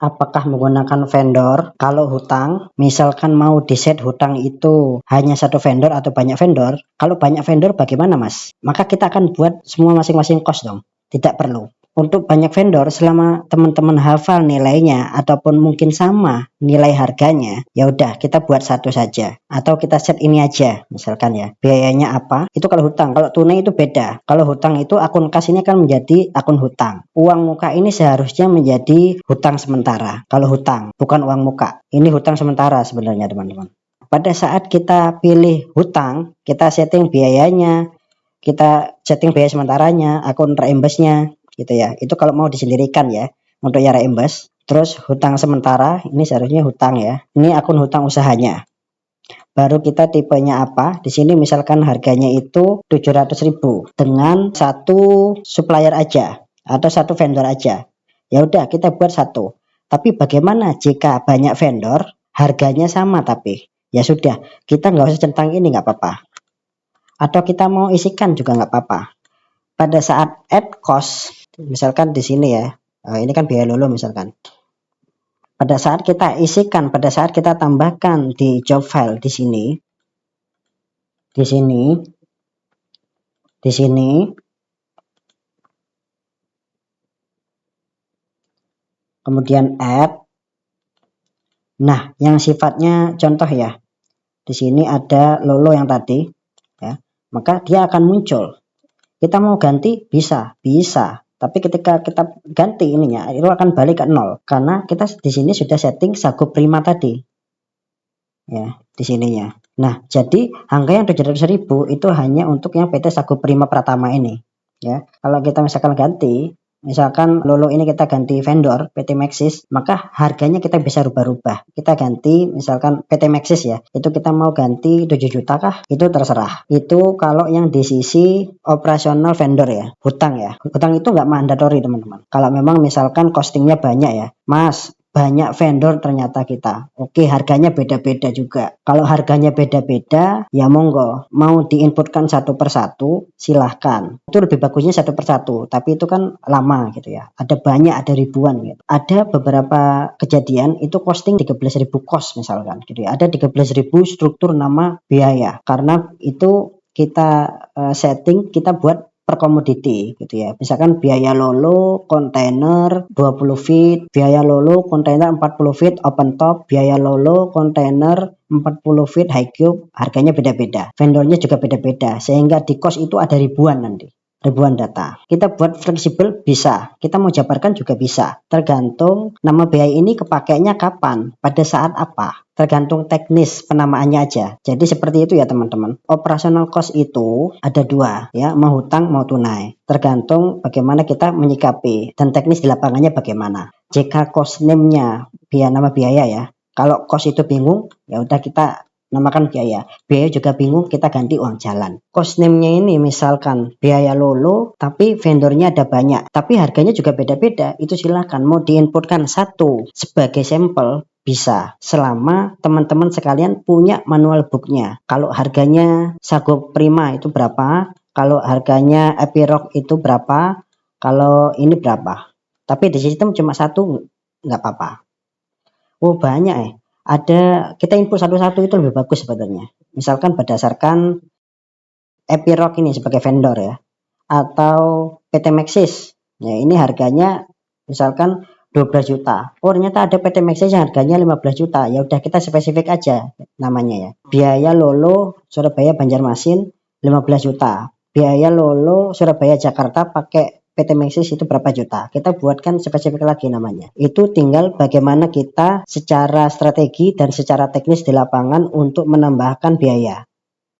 Apakah menggunakan vendor? Kalau hutang, misalkan mau di-set hutang itu hanya satu vendor atau banyak vendor. Kalau banyak vendor bagaimana Mas? Maka kita akan buat semua masing-masing kos dong. Tidak perlu. Untuk banyak vendor, selama teman-teman hafal nilainya ataupun mungkin sama nilai harganya, ya udah kita buat satu saja. Atau kita set ini aja, misalkan ya. Biayanya apa? Itu kalau hutang. Kalau tunai itu beda. Kalau hutang itu akun kas ini akan menjadi akun hutang. Uang muka ini seharusnya menjadi hutang sementara. Kalau hutang, bukan uang muka. Ini hutang sementara sebenarnya teman-teman. Pada saat kita pilih hutang, kita setting biayanya, kita setting biaya sementaranya, akun reimbursenya gitu ya. Itu kalau mau disendirikan ya untuk yang reimburse. Terus hutang sementara ini seharusnya hutang ya. Ini akun hutang usahanya. Baru kita tipenya apa? Di sini misalkan harganya itu 700.000 dengan satu supplier aja atau satu vendor aja. Ya udah kita buat satu. Tapi bagaimana jika banyak vendor harganya sama tapi? Ya sudah, kita nggak usah centang ini nggak apa-apa. Atau kita mau isikan juga nggak apa-apa. Pada saat add cost, misalkan di sini ya, ini kan biaya lulu misalkan. Pada saat kita isikan, pada saat kita tambahkan di job file di sini, kemudian add. Nah, yang sifatnya contoh ya, di sini ada lolo yang tadi, ya, maka dia akan muncul. Kita mau ganti bisa. Tapi ketika kita ganti ininya, itu akan balik ke 0 karena kita di sini sudah setting Sago Prima tadi. Ya, di sininya. Nah, jadi angka yang 700.000 itu hanya untuk yang PT Sago Prima Pratama ini. Ya, kalau kita misalkan ganti, misalkan lolo ini kita ganti vendor PT Maxis, maka harganya kita bisa rubah-rubah. Kita ganti misalkan PT Maxis ya, itu kita mau ganti 7 juta kah? Itu terserah. Itu kalau yang di sisi operasional vendor ya, hutang ya. Hutang itu nggak mandatori teman-teman. Kalau memang misalkan costingnya banyak ya, Mas, banyak vendor ternyata kita. Oke, harganya beda-beda juga. Kalau harganya beda-beda, ya monggo. Mau diinputkan satu persatu, silahkan. Itu lebih bagusnya satu persatu, tapi itu kan lama gitu ya. Ada banyak, ada ribuan gitu. Ada beberapa kejadian itu costing 13.000 kos misalkan gitu ya. Ada 13.000 struktur nama biaya. Karena itu kita setting, kita buat per komoditi gitu ya. Misalkan biaya lolo kontainer 20 feet, biaya lolo kontainer 40 feet open top, biaya lolo kontainer 40 feet high cube, harganya beda-beda. Vendornya juga beda-beda sehingga di cost itu ada ribuan nanti. Ribuan data. Kita buat fleksibel bisa, kita mau jabarkan juga bisa. Tergantung nama biaya ini kepakainya kapan, pada saat apa. Tergantung teknis penamaannya aja. Jadi seperti itu ya teman-teman. Operational cost itu ada dua ya, mau hutang mau tunai. Tergantung bagaimana kita menyikapi dan teknis di lapangannya bagaimana. Jika cost name-nya nama biaya ya. Kalau cost itu bingung, ya udah kita namakan biaya. Biaya juga bingung, kita ganti uang jalan. Cost name-nya ini misalkan biaya lolo, tapi vendornya ada banyak, tapi harganya juga beda-beda. Itu silakan mau diinputkan satu sebagai sampel bisa, selama teman-teman sekalian punya manual booknya. Kalau harganya Sago Prima itu berapa, kalau harganya Epiroc itu berapa, kalau ini berapa. Tapi di sistem cuma satu nggak apa-apa. Oh banyak ya. Ada, kita input satu-satu itu lebih bagus sebetulnya. Misalkan berdasarkan Epiroc ini sebagai vendor ya, atau PT Maxis. Ya ini harganya misalkan 12 juta. Oh ternyata ada PT Maxis yang harganya 15 juta. Ya udah kita spesifik aja namanya ya. Biaya lolo Surabaya Banjarmasin 15 juta. Biaya lolo Surabaya Jakarta pakai PT Maxis itu berapa juta. Kita buatkan spesifik lagi namanya. Itu tinggal bagaimana kita secara strategi dan secara teknis di lapangan untuk menambahkan biaya.